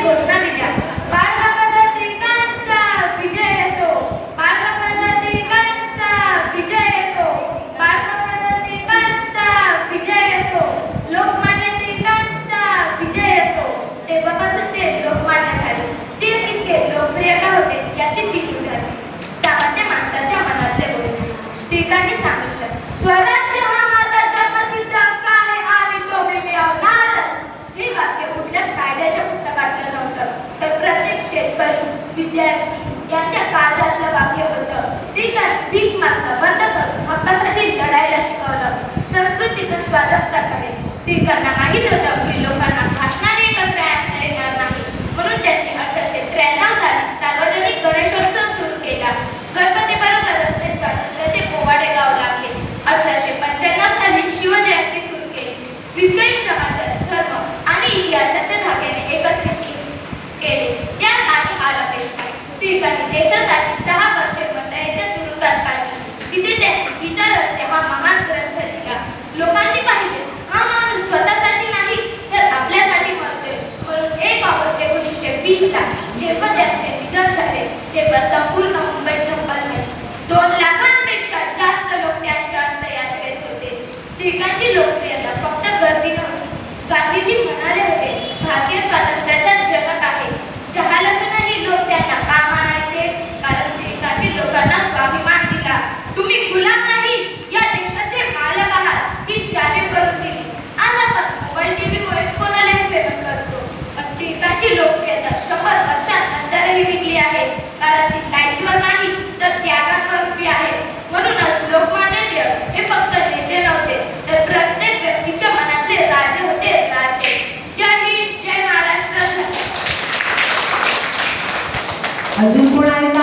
घोषणा दिल्या. बाळ गंगाधर टिळकांचा विजय असो, बाळ गंगाधर टिळकांचा विजय असो, बाळ गंगाधर टिळकांचा विजय असो, लोकमान्य टिळकांचा विजय असो. तेव्हापासून ते लोकमान्य झाले. टिळक इतके लोकप्रिय का होते याची ती झाली. सामान्य माणसाच्या मनातले बोल. टिळकांनी सांगितलं, स्वराज्य हा माझा जन्मसिद्ध हक्क आहे आणि तो मी मिळवणारच. हे वाक्य कुठल्या कायद्याच्या पुस्तकातलं नव्हतं, तर प्रत्येक शेतकरी, विद्यार्थी यांच्या काळजातलं वाक्य होतं. टिळकांनी भीक मागणं बंद करून हक्कासाठी लढायला शिकवलं. संस्कृतीतून स्वातंत्र्याकडे. टिळकांना माहीत होतं की लोकांना भाषणाने एकत्र आणता येणार नाही, म्हणून त्यांनी 1893 साली सार्वजनिक गणेशोत्सव सुरू केला. गणपतीबरोबरच ते स्वातंत्र्याचे पोवाडे गाऊ लागले. 1895 साली शिवजयंती सुरू केली. विस्कळीत समाज, धर्म आणि इतिहासाच्या धाग्याने एकत्रित केले. त्यात आणि आला टिळकांनी देशासाठी 6 वर्षे मंडळीच्या तुरुंगात काढली. तिथे त्यांनी गीता रहस्य हा महान ग्रंथ लिहिला. लोकांनी पाहिले, हा माणूस स्वतःसाठी नाही तर आपल्यासाठी मरतोय. म्हणून 1 ऑगस्ट 1920 ला जेव्हा त्यांचे निधन झाले तेव्हा संपूर्ण मुंबई ठप्प झाली. 2 लाखांपेक्षा जास्त लोक त्यांच्या अंत्ययात्रेत होते. टिळकांची लोकप्रियता फक्त गर्दी नव्हती. गांधीजी म्हणाले होते, भारतीय स्वातंत्र्याचा जनक आहे. जहालातूनही लोक त्यांना का मानायचे? कारण टिळकांनी लोकांना स्वाभिमान दिला. तुम्ही गुलाम नाही, या देशाचे मालक आहात ही जाणीव करून दिली. आज आपण मोबाईल टीव्हीमुळे कोणालाही फेमस करतो, पण टिळकांची लोकप्रियता 100 वर्षांनंतरही टिकली आहे. कारण ती लाईक्सवर नाही तर त्यागांवर उभी आहे. म्हणूनच लोकमान्य टिळक हे फक्त नेते नव्हते, तर प्रत्येक व्यक्तीच्या मनातले राजे होते, राजे. जय हिंद, जय महाराष्ट्र. अजून कोण आहे का?